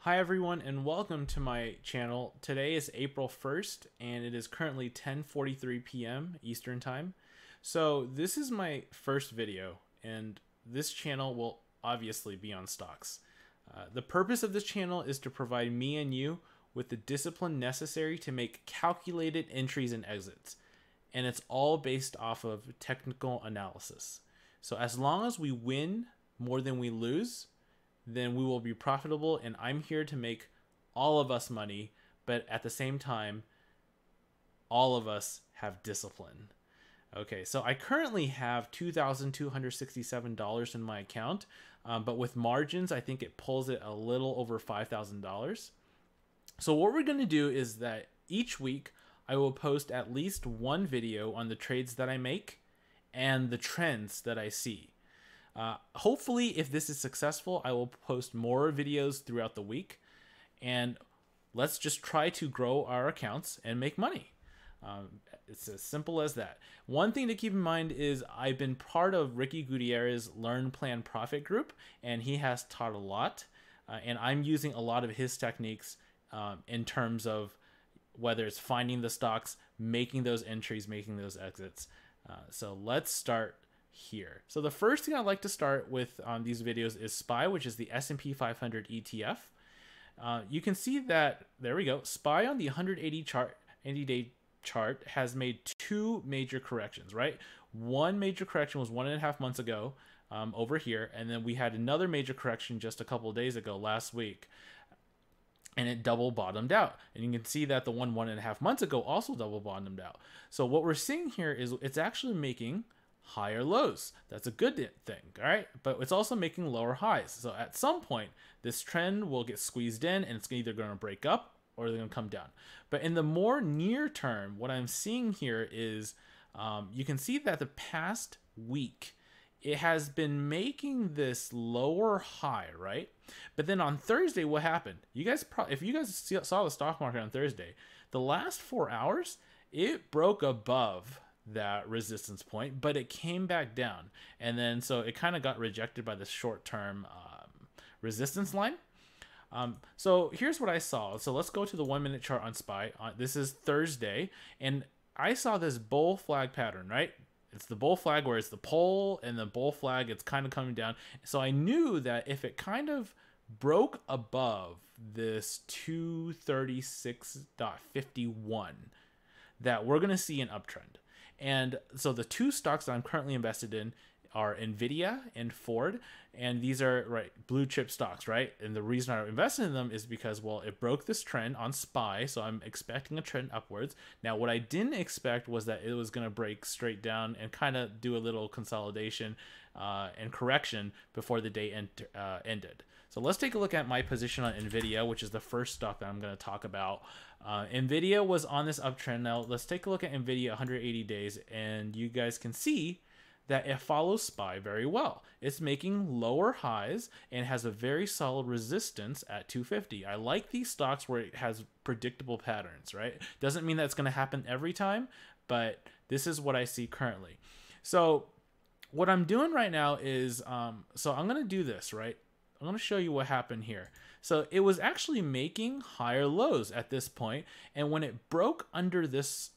Hi everyone and welcome to my channel. Today is April 1st and it is currently 10:43 p.m. Eastern Time. So this is my first video and this channel will obviously be on stocks. The purpose of this channel is to provide me and you with the discipline necessary to make calculated entries and exits. And it's all based off of technical analysis. So as long as we win more than we lose, then we will be profitable, and I'm here to make all of us money, but at the same time, all of us have discipline. Okay, so I currently have $2,267 in my account, but with margins, I think it pulls it a little over $5,000. So what we're going to do is that each week, I will post at least one video on the trades that I make and the trends that I see. Hopefully, if this is successful, I will post more videos throughout the week, and let's just try to grow our accounts and make money. It's as simple as that. One thing to keep in mind is I've been part of Ricky Gutierrez's Learn, Plan, Profit group, and he has taught a lot, and I'm using a lot of his techniques in terms of whether it's finding the stocks, making those entries, making those exits. So let's start here. So the first thing I'd like to start with on these videos is SPY, which is the S&P 500 ETF. You can see that, there we go, SPY on the 180 chart, 80-day chart has made two major corrections, right? One major correction was 1.5 months ago over here, and then we had another major correction just a couple of days ago, last week, and it double bottomed out. And you can see that the 1.5 months ago also double bottomed out. So what we're seeing here is it's actually making higher lows. That's a good thing, all right? But it's also making lower highs. So at some point, this trend will get squeezed in, and it's either going to break up or they're going to come down. But in the more near term, what I'm seeing here is you can see that the past week, it has been making this lower high, right? But then on Thursday, what happened? You guys, if you guys saw the stock market on Thursday, the last 4 hours, it broke above that resistance point, but it came back down, and then so it kind of got rejected by the short-term resistance line. So here's what I saw. So let's go to the 1-minute chart on SPY. This is Thursday, and I saw this bull flag pattern, right? It's the bull flag where it's the pole and the bull flag, it's kind of coming down. So I knew that if it kind of broke above this 236.51, that we're going to see an uptrend. And so the two stocks that I'm currently invested in are NVDA and Ford, and these are blue chip stocks, right? And the reason I invested in them is because, well, it broke this trend on SPY, so I'm expecting a trend upwards. Now, what I didn't expect was that it was going to break straight down and kind of do a little consolidation and correction before the day ended. So let's take a look at my position on NVIDIA, which is the first stock that I'm going to talk about. NVIDIA was on this uptrend. Now let's take a look at NVIDIA 180 days, and you guys can see that it follows SPY very well. It's making lower highs and has a very solid resistance at 250. I like these stocks where it has predictable patterns, right? Doesn't mean that's going to happen every time, but this is what I see currently. So what I'm doing right now is, so I'm going to do this, right? I'm going to show you what happened here. So it was actually making higher lows at this point, and when it broke under this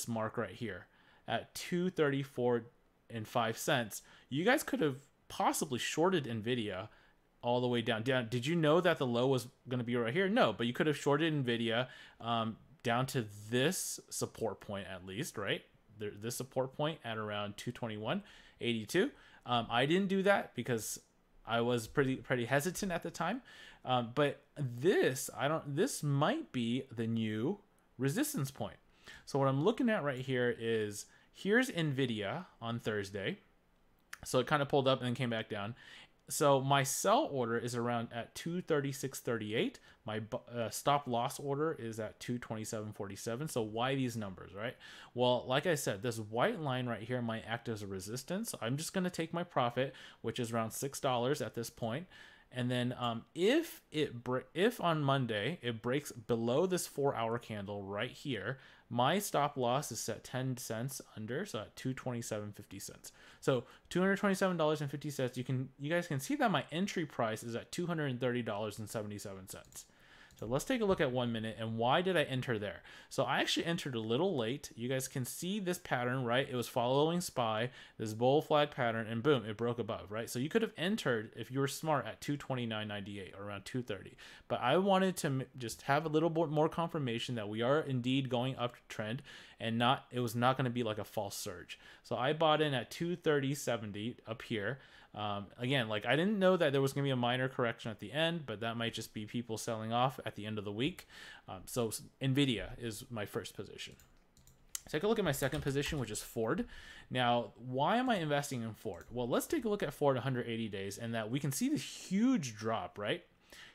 mark right here at 234.05, you guys could have possibly shorted NVIDIA all the way down. Did you know that the low was going to be right here? No, but you could have shorted NVIDIA down to this support point at least, right? This support point at around 221.82. I didn't do that because I was pretty hesitant at the time, but this might be the new resistance point. So what I'm looking at right here is, here's NVIDIA on Thursday. So it kind of pulled up and then came back down. So my sell order is around at 236.38. My stop loss order is at 227.47. So why these numbers, right? Well, like I said, this white line right here might act as a resistance. So I'm just going to take my profit, which is around $6 at this point, And then if on Monday it breaks below this 4-hour candle right here, my stop loss is set 10 cents under, so at 227.50 cents. So $227.50. You guys can see that my entry price is at $230.77. So let's take a look at 1 minute and why did I enter there? So I actually entered a little late. You guys can see this pattern, right? It was following SPY, this bull flag pattern, and boom, it broke above, right? So you could have entered, if you were smart, at 229.98 or around 230. But I wanted to just have a little bit more confirmation that we are indeed going uptrend and it was not going to be like a false surge. So I bought in at 230.70 up here. Again, like I didn't know that there was going to be a minor correction at the end, but that might just be people selling off at the end of the week. So NVDA is my first position. Take a look at my second position, which is Ford. Now, why am I investing in Ford? Well, let's take a look at Ford 180 days and that we can see this huge drop, right?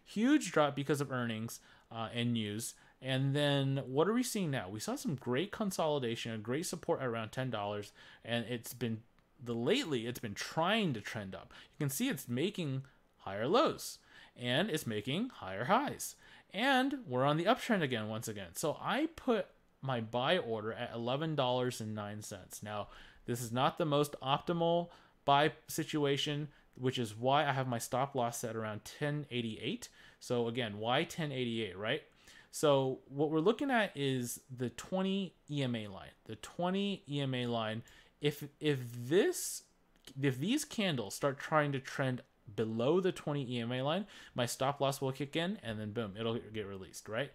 Huge drop because of earnings and news. And then what are we seeing now? We saw some great consolidation, a great support at around $10, and lately it's been trying to trend up. You can see it's making higher lows and it's making higher highs. And we're on the uptrend again once again. So I put my buy order at $11.09. Now, this is not the most optimal buy situation, which is why I have my stop loss set around 1088. So again, why 1088, right? So what we're looking at is the 20 EMA line. The 20 EMA line, if these candles start trying to trend below the 20 EMA line, my stop loss will kick in and then boom, it'll get released, right?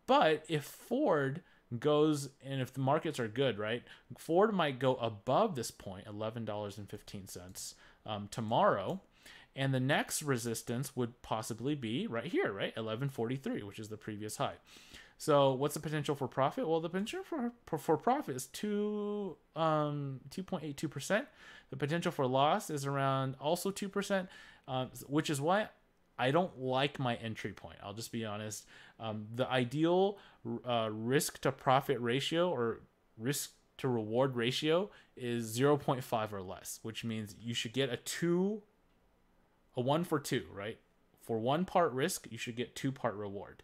But if Ford goes, and if the markets are good, right, Ford might go above this point, $11.15 tomorrow, and the next resistance would possibly be right here, right, 11.43, which is the previous high. So what's the potential for profit? Well, the potential for profit is 2.82%. The potential for loss is around also 2%, which is why I don't like my entry point. I'll just be honest. The ideal risk to profit ratio or risk to reward ratio is 0.5 or less, which means you should get a 1 for 2, right? For 1 part risk, you should get 2 part reward.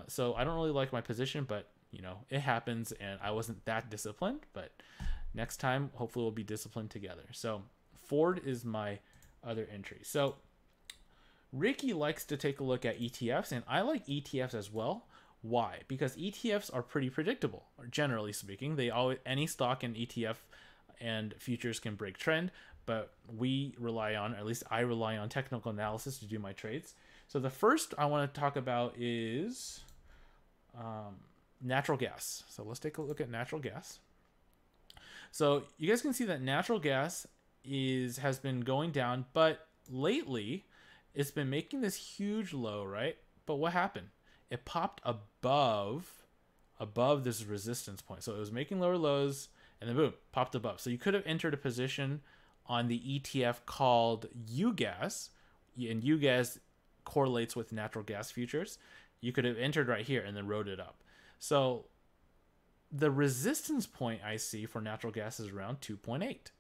So I don't really like my position, but you know, it happens and I wasn't that disciplined, but next time, hopefully we'll be disciplined together. So Ford is my other entry. So Ricky likes to take a look at ETFs, and I like ETFs as well. Why? Because ETFs are pretty predictable, generally speaking. Any stock in ETF and futures can break trend, but we rely on, or at least I rely on, technical analysis to do my trades. So the first I want to talk about is natural gas. So let's take a look at natural gas. So you guys can see that natural gas has been going down, but lately it's been making this huge low, right? But what happened? It popped above this resistance point. So it was making lower lows and then boom, popped above. So you could have entered a position on the ETF called UGAZ, and UGAZ correlates with natural gas futures. You could have entered right here and then rode it up. So the resistance point I see for natural gas is around 2.8.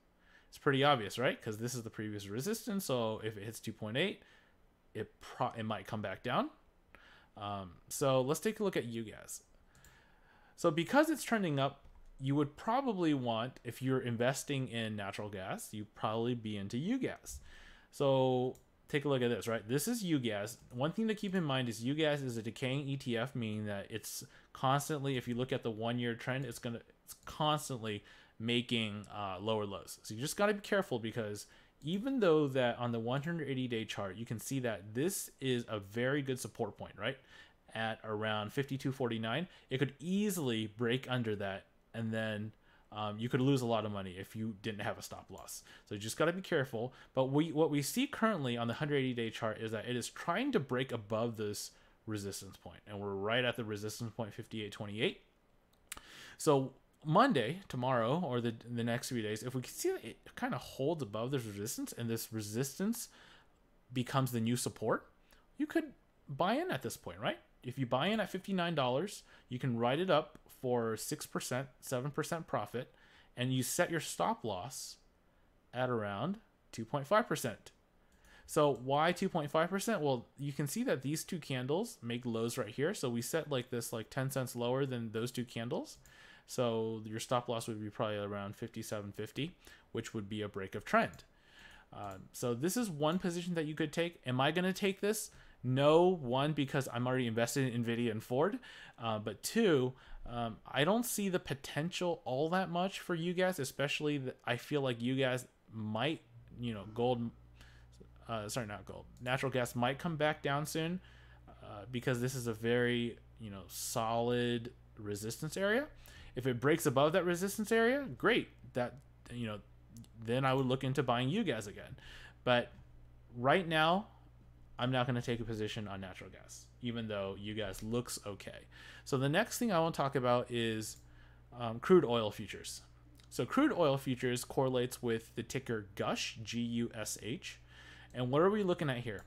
It's pretty obvious, right? Because this is the previous resistance. So if it hits 2.8, it might come back down. So let's take a look at UGAZ. So because it's trending up, you would probably want, if you're investing in natural gas, you probably be into UGAZ. So take a look at this, right? This is UGAZ. One thing to keep in mind is UGAZ is a decaying ETF, meaning that it's constantly, if you look at the 1-year trend, it's constantly making lower lows. So you just got to be careful, because even though that on the 180-day chart, you can see that this is a very good support point, right? At around 52.49, it could easily break under that, and then you could lose a lot of money if you didn't have a stop loss. So you just got to be careful. But what we see currently on the 180-day chart is that it is trying to break above this resistance point, and we're right at the resistance point 58.28. So Monday, tomorrow, or the next few days, if we can see that it kind of holds above this resistance and this resistance becomes the new support, you could buy in at this point, right? If you buy in at $59, you can write it up for 6%, 7% profit, and you set your stop loss at around 2.5%. So why 2.5%? Well, you can see that these two candles make lows right here. So we set like this like 10 cents lower than those two candles. So your stop loss would be probably around 57.50, which would be a break of trend. So this is one position that you could take. Am I going to take this? No, one, because I'm already invested in NVIDIA and Ford. But two, I don't see the potential all that much for UGAZ, especially that I feel like UGAZ might, natural gas might come back down soon because this is a very, solid resistance area. If it breaks above that resistance area, great. Then I would look into buying UGAZ again. But right now, I'm not going to take a position on natural gas, even though UGAZ looks okay. So the next thing I want to talk about is crude oil futures. So crude oil futures correlates with the ticker GUSH, G-U-S-H. And what are we looking at here?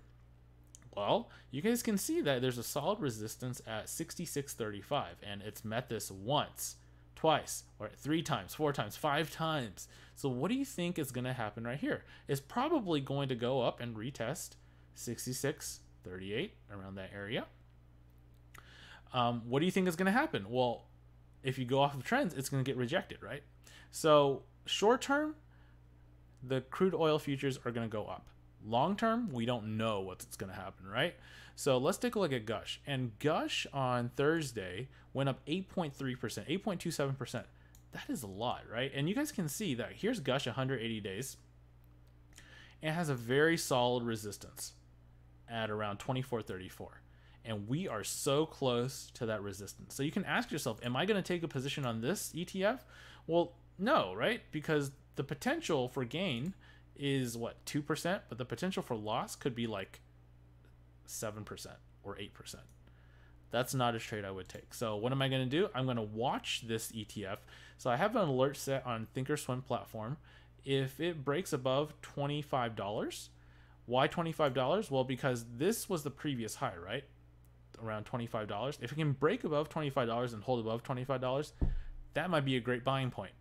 Well, you guys can see that there's a solid resistance at 66.35, and it's met this once, twice, or 3 times, 4 times, 5 times. So what do you think is going to happen right here? It's probably going to go up and retest 66.38, around that area. What do you think is going to happen? Well, if you go off of trends, it's going to get rejected, right? So short term, the crude oil futures are going to go up. Long term, we don't know what's going to happen, right? So let's take a look at GUSH. And GUSH on Thursday went up 8.3%, 8.27%. That is a lot, right? And you guys can see that here's GUSH 180 days. And it has a very solid resistance at around 24.34. And we are so close to that resistance. So you can ask yourself, am I going to take a position on this ETF? Well, no, right? Because the potential for gain is what, 2%, but the potential for loss could be like 7% or 8%. That's not a trade I would take. So what am I going to do? I'm going to watch this ETF. So I have an alert set on Thinkorswim platform. If it breaks above $25, why $25? Well, because this was the previous high, right? Around $25. If it can break above $25 and hold above $25, that might be a great buying point.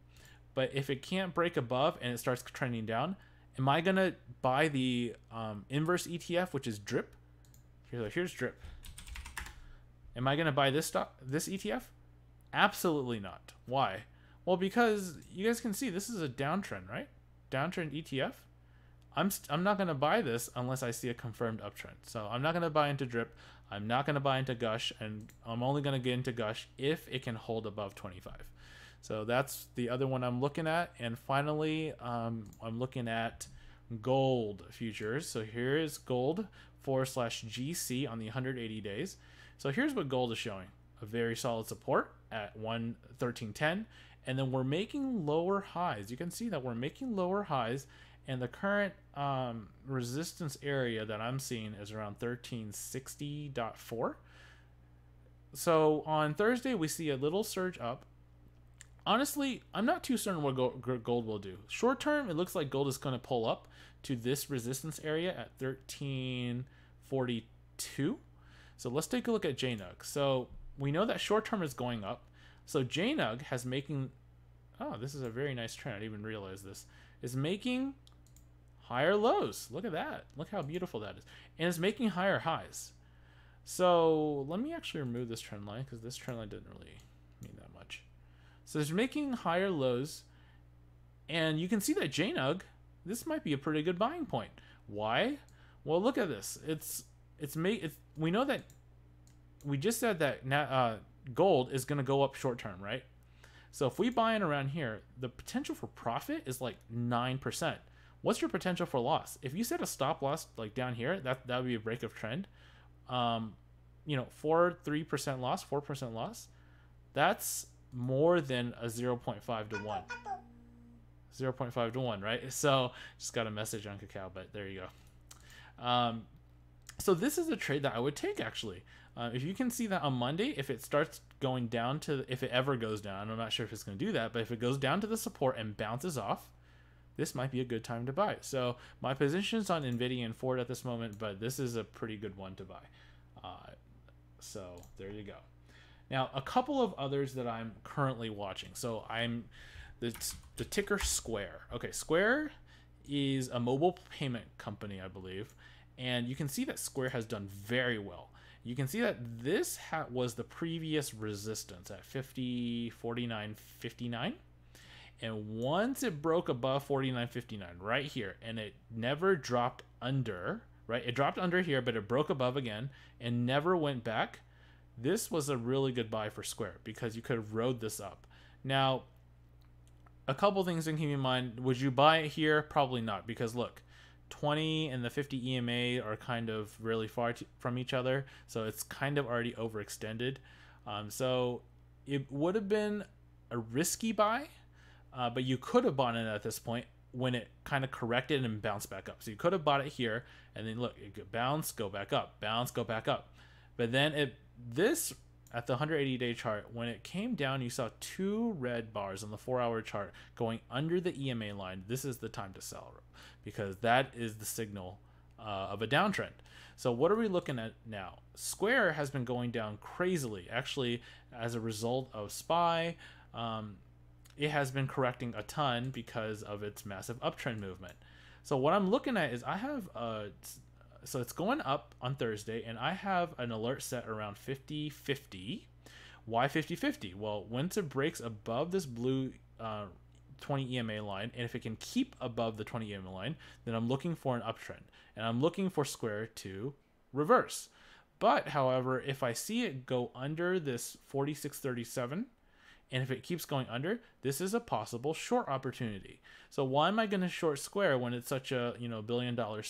But if it can't break above and it starts trending down, am I going to buy the inverse ETF, which is DRIP? Here's DRIP. Am I going to buy this ETF? Absolutely not. Why? Well, because you guys can see this is a downtrend, right? Downtrend ETF. I'm not going to buy this unless I see a confirmed uptrend. So I'm not going to buy into DRIP. I'm not going to buy into GUSH, and I'm only going to get into GUSH if it can hold above 25. So that's the other one I'm looking at. And finally, I'm looking at gold futures. So here is gold /GC on the 180 days. So here's what gold is showing. A very solid support at 113.10. And then we're making lower highs. You can see that we're making lower highs. And the current resistance area that I'm seeing is around 1360.4. So on Thursday, we see a little surge up. Honestly, I'm not too certain what gold will do. Short term, it looks like gold is going to pull up to this resistance area at 1342. So let's take a look at JNUG. So we know that short term is going up. So JNUG has making, oh, this is a very nice trend. I didn't even realize this. Is making higher lows. Look at that. Look how beautiful that is. And it's making higher highs. So let me actually remove this trend line because this trend line didn't really mean that much. So it's making higher lows. And you can see that JNUG, this might be a pretty good buying point. Why? Well, look at this. We know that we just said that gold is going to go up short term, right? So if we buy in around here, the potential for profit is like 9%. What's your potential for loss? If you set a stop loss like down here, that would be a break of trend. 3% loss, 4% loss. That's more than a 0.5 to 1. 0.5 to 1, right? So just got a message on Cacao, but there you go. So this is a trade that I would take actually. If you can see that on Monday, if it starts going down to, if it ever goes down, I'm not sure if it's going to do that, but if it goes down to the support and bounces off, this might be a good time to buy. So my position's on NVIDIA and Ford at this moment, but this is a pretty good one to buy. So there you go. Now, a couple of others that I'm currently watching. So the ticker Square. Okay, Square is a mobile payment company, I believe. And you can see that Square has done very well. You can see that this was the previous resistance at 49.59. And once it broke above 49.59 right here, and it never dropped under, right? It dropped under here, but it broke above again and never went back. This was a really good buy for Square because you could have rode this up. Now, a couple things to keep in mind. Would you buy it here? Probably not, because look, 20 and the 50 EMA are kind of really far from each other, so it's kind of already overextended. So it would have been a risky buy, but you could have bought it at this point when it kind of corrected and bounced back up. So you could have bought it here, and then look, it could bounce, go back up, bounce, go back up. But then this at the 180-day chart, when it came down, you saw two red bars on the 4-hour chart going under the EMA line. This is the time to sell, because that is the signal of a downtrend. So what are we looking at now? Square has been going down crazily. Actually, as a result of SPY, it has been correcting a ton because of its massive uptrend movement. So what I'm looking at is I have so it's going up on Thursday, and I have an alert set around 50.50. Why 50.50? Well, once it breaks above this blue 20 EMA line, and if it can keep above the 20 EMA line, then I'm looking for an uptrend, and I'm looking for Square to reverse. But however, if I see it go under this 46.37, and if it keeps going under, this is a possible short opportunity. So why am I going to short Square when it's such a billion dollar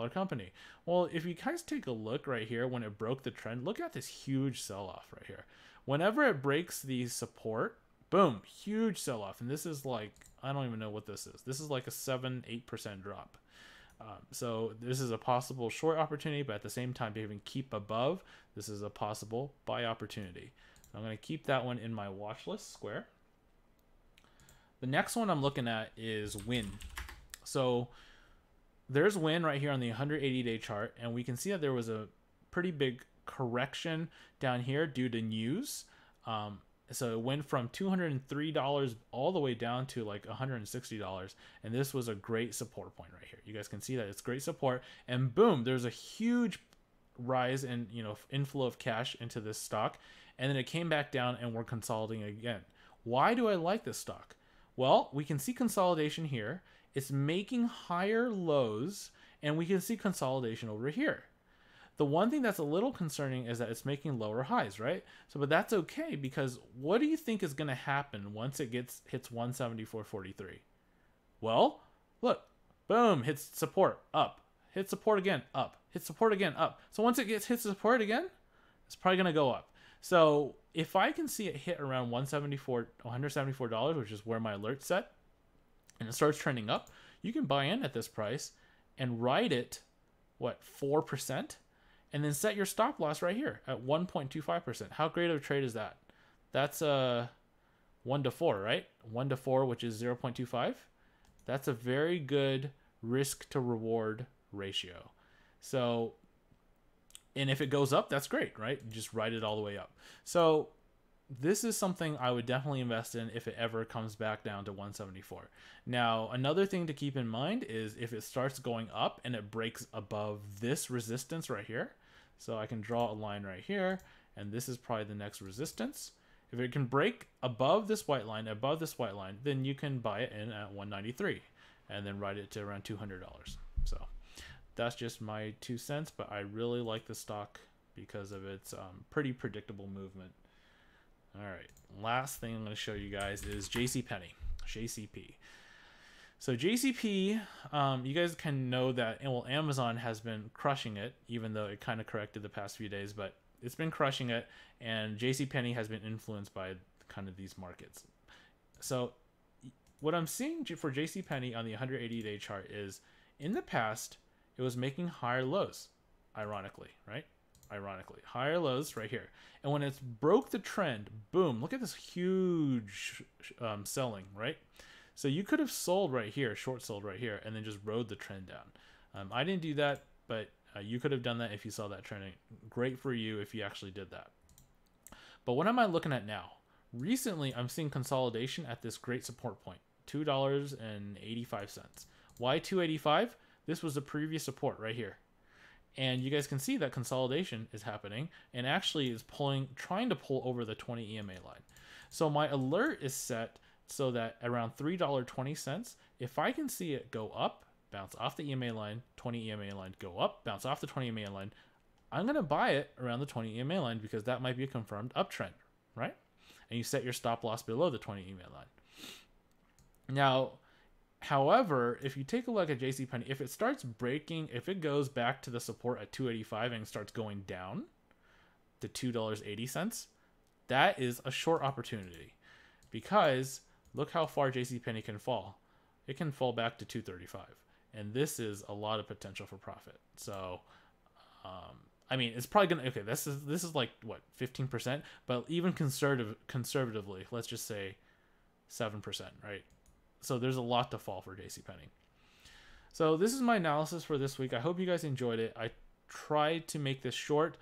company? Well, if you guys take a look right here, when it broke the trend, look at this huge sell-off right here. Whenever it breaks the support, boom, huge sell-off. And this is like, I don't even know what this is. This is like a 7-8% drop. So this is a possible short opportunity, but at the same time, to even keep above, this is a possible buy opportunity. I'm going to keep that one in my watch list, Square. The next one I'm looking at is WYNN. So there's WYNN right here on the 180-day chart, and we can see that there was a pretty big correction down here due to news. So it went from $203 all the way down to like $160, and this was a great support point right here. You guys can see that it's great support, and boom, there's a huge rise in inflow of cash into this stock. And then it came back down, and we're consolidating again. Why do I like this stock? Well, we can see consolidation here. It's making higher lows, and we can see consolidation over here. The one thing that's a little concerning is that it's making lower highs, right? So, but that's okay, because what do you think is going to happen once it hits 174.43? Well, look, boom, hits support, up. Hit support again, up. Hit support again, up. So once it hits support again, it's probably going to go up. So if I can see it hit around $174, which is where my alert's set, and it starts trending up, you can buy in at this price and ride it, 4%, and then set your stop loss right here at 1.25%. How great of a trade is that? That's 1 to 4, right? 1 to 4, which is 0.25. That's a very good risk to reward ratio. So, and if it goes up, that's great, right? You just ride it all the way up. So this is something I would definitely invest in if it ever comes back down to 174. Now, another thing to keep in mind is if it starts going up and it breaks above this resistance right here. So I can draw a line right here, and this is probably the next resistance. If it can break above this white line, then you can buy it in at 193 and then ride it to around $200. So that's just my 2 cents, but I really like the stock because of its pretty predictable movement. All right, last thing I'm going to show you guys is JCP. So JCP, you guys can know that, well, Amazon has been crushing it, even though it kind of corrected the past few days, but it's been crushing it, and JCPenney has been influenced by kind of these markets. So what I'm seeing for JCPenney on the 180-day chart is, in the past, it was making higher lows, ironically, right? Ironically, higher lows right here. And when it's broke the trend, boom, look at this huge selling, right? So you could have sold right here, short sold right here, and then just rode the trend down. I didn't do that, but you could have done that if you saw that trending. Great for you if you actually did that. But what am I looking at now? Recently, I'm seeing consolidation at this great support point. $2.85. Why 285? This was the previous support right here. And you guys can see that consolidation is happening and actually is trying to pull over the 20 EMA line. So my alert is set so that around $3.20, if I can see it go up, bounce off the EMA line, 20 EMA line, go up, bounce off the 20 EMA line, I'm going to buy it around the 20 EMA line because that might be a confirmed uptrend, right? And you set your stop loss below the 20 EMA line. Now, however, if you take a look at JCPenney, if it starts breaking, if it goes back to the support at 285 and starts going down to $2.80, that is a short opportunity because look how far JCPenney can fall. It can fall back to 235, and this is a lot of potential for profit. So, I mean, it's probably gonna this is like what 15%, but even conservatively, let's just say 7%, right? So there's a lot to fall for JCPenney. So this is my analysis for this week. I hope you guys enjoyed it. I tried to make this short.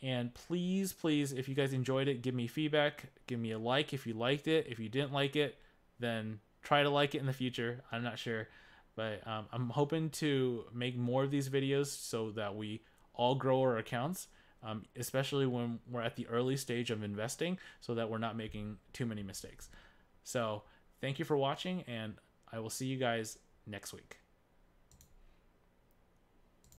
And please, if you guys enjoyed it, give me feedback. Give me a like if you liked it. If you didn't like it, then try to like it in the future. I'm not sure. But I'm hoping to make more of these videos so that we all grow our accounts, especially when we're at the early stage of investing, so that we're not making too many mistakes. So thank you for watching, and I will see you guys next week.